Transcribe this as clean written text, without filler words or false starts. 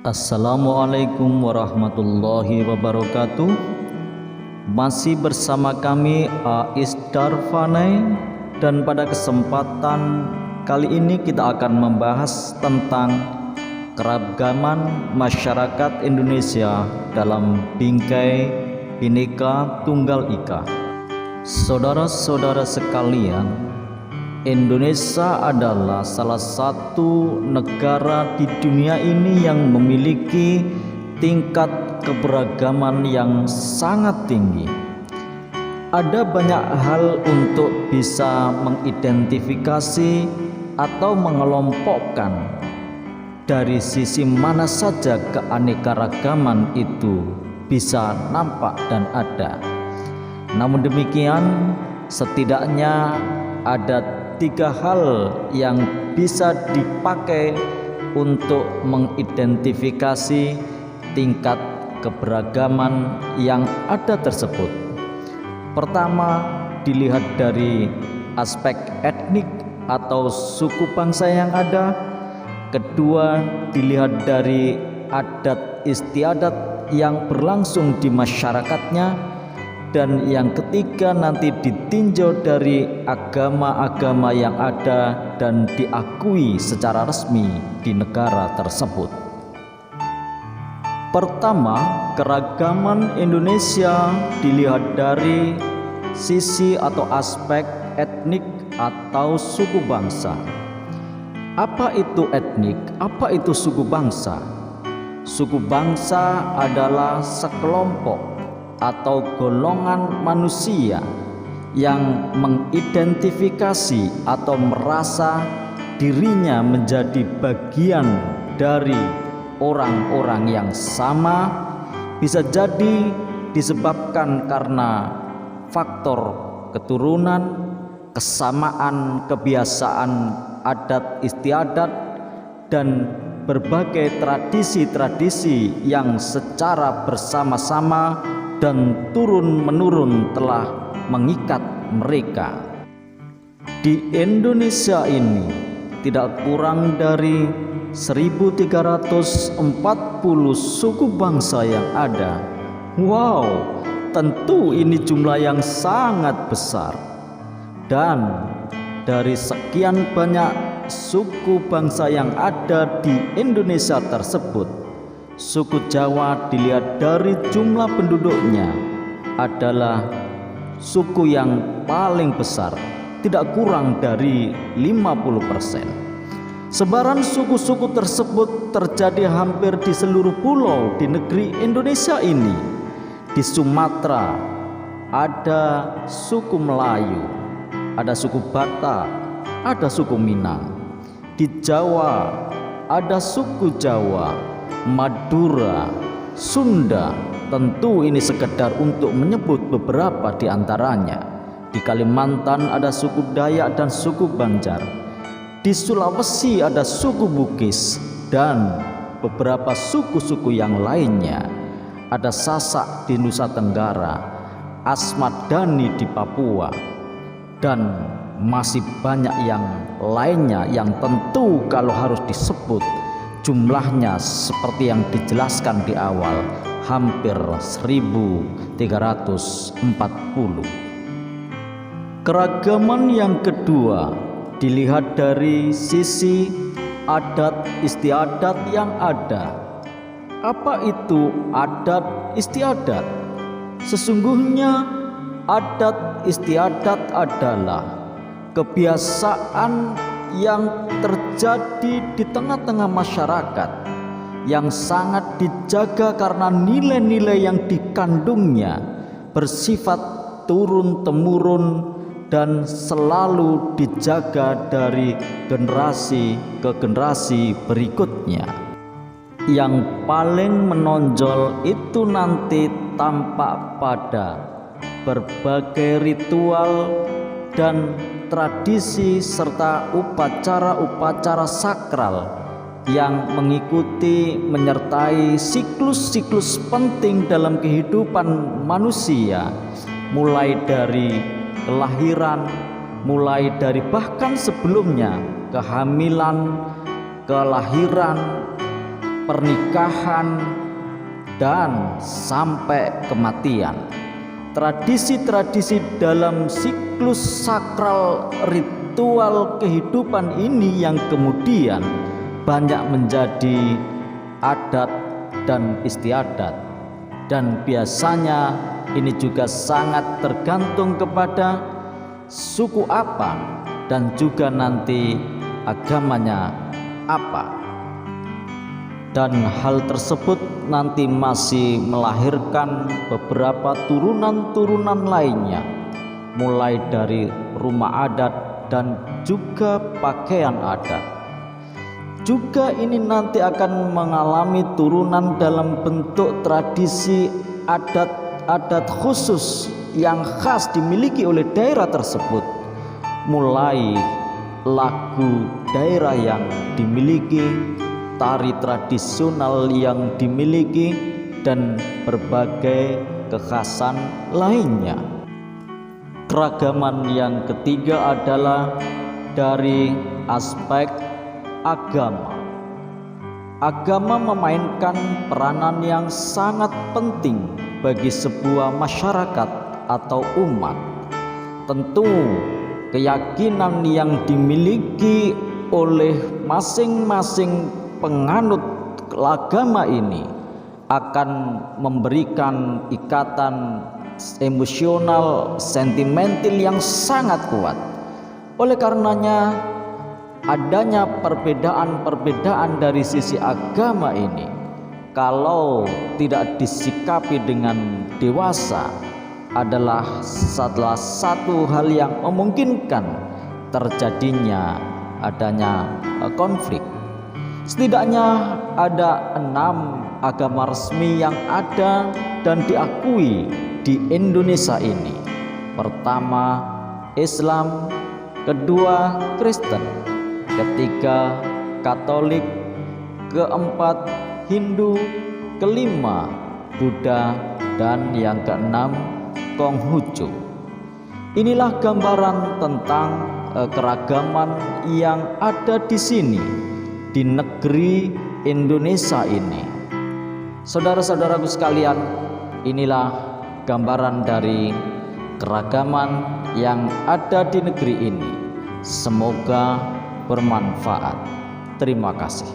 Assalamualaikum warahmatullahi wabarakatuh. Masih bersama kami Ais Darvanai, dan pada kesempatan kali ini kita akan membahas tentang keragaman masyarakat Indonesia dalam bingkai Bhinneka Tunggal Ika. Saudara-saudara sekalian, Indonesia adalah salah satu negara di dunia ini yang memiliki tingkat keberagaman yang sangat tinggi. Ada banyak hal untuk bisa mengidentifikasi atau mengelompokkan dari sisi mana saja keanekaragaman itu bisa nampak dan ada. Namun demikian, setidaknya ada 3 hal yang bisa dipakai untuk mengidentifikasi tingkat keberagaman yang ada tersebut. Pertama, dilihat dari aspek etnik atau suku bangsa yang ada. Kedua, dilihat dari adat istiadat yang berlangsung di masyarakatnya. Dan yang ketiga, nanti ditinjau dari agama-agama yang ada dan diakui secara resmi di negara tersebut. Pertama, keragaman Indonesia dilihat dari sisi atau aspek etnik atau suku bangsa. Apa itu etnik? Apa itu suku bangsa? Suku bangsa adalah sekelompok atau golongan manusia yang mengidentifikasi atau merasa dirinya menjadi bagian dari orang-orang yang sama. Bisa jadi disebabkan karena faktor keturunan, kesamaan kebiasaan adat istiadat, dan berbagai tradisi-tradisi yang secara bersama-sama dan turun-menurun telah mengikat mereka. Di Indonesia ini tidak kurang dari 1340 suku bangsa yang ada. Wow, tentu ini jumlah yang sangat besar. Dan dari sekian banyak suku bangsa yang ada di Indonesia tersebut, suku Jawa dilihat dari jumlah penduduknya adalah suku yang paling besar, tidak kurang dari 50%. Sebaran suku-suku tersebut terjadi hampir di seluruh pulau di negeri Indonesia ini. Di Sumatera ada suku Melayu, ada suku Batak, ada suku Minang. Di Jawa ada suku Jawa, Madura, Sunda. Tentu ini sekedar untuk menyebut beberapa di antaranya. Di Kalimantan ada suku Dayak dan suku Banjar. Di Sulawesi ada suku Bugis dan beberapa suku-suku yang lainnya. Ada Sasak di Nusa Tenggara, Asmadani di Papua, dan masih banyak yang lainnya yang tentu kalau harus disebut jumlahnya seperti yang dijelaskan di awal, hampir 1340. Keragaman yang kedua dilihat dari sisi adat istiadat yang ada. Apa itu adat istiadat? Sesungguhnya adat istiadat adalah kebiasaan yang terjadi di tengah-tengah masyarakat yang sangat dijaga karena nilai-nilai yang dikandungnya bersifat turun-temurun dan selalu dijaga dari generasi ke generasi berikutnya. Yang paling menonjol itu nanti tampak pada berbagai ritual dan tradisi serta upacara-upacara sakral yang mengikuti menyertai siklus-siklus penting dalam kehidupan manusia, mulai dari kelahiran, mulai dari bahkan sebelumnya kehamilan, kelahiran, pernikahan, dan sampai kematian. Tradisi-tradisi dalam siklus sakral ritual kehidupan ini yang kemudian banyak menjadi adat dan istiadat, dan biasanya ini juga sangat tergantung kepada suku apa dan juga nanti agamanya apa. Dan hal tersebut nanti masih melahirkan beberapa turunan-turunan lainnya, mulai dari rumah adat dan juga pakaian adat. Juga ini nanti akan mengalami turunan dalam bentuk tradisi adat khusus yang khas dimiliki oleh daerah tersebut, mulai lagu daerah yang dimiliki, tari tradisional yang dimiliki, dan berbagai kekhasan lainnya. Keragaman yang ketiga adalah dari aspek agama. Agama memainkan peranan yang sangat penting bagi sebuah masyarakat atau umat. Tentu keyakinan yang dimiliki oleh masing-masing penganut agama ini akan memberikan ikatan emosional, sentimental yang sangat kuat. Oleh karenanya, adanya perbedaan-perbedaan dari sisi agama ini, kalau tidak disikapi dengan dewasa, adalah salah satu hal yang memungkinkan terjadinya adanya konflik. Setidaknya ada 6 agama resmi yang ada dan diakui di Indonesia ini. Pertama, Islam; kedua, Kristen; ketiga, Katolik; keempat, Hindu; kelima, Buddha; dan yang keenam, Konghucu. Inilah gambaran tentang keragaman yang ada di sini, di negeri Indonesia ini. Saudara-saudaraku sekalian, inilah gambaran dari keragaman yang ada di negeri ini. Semoga bermanfaat. Terima kasih.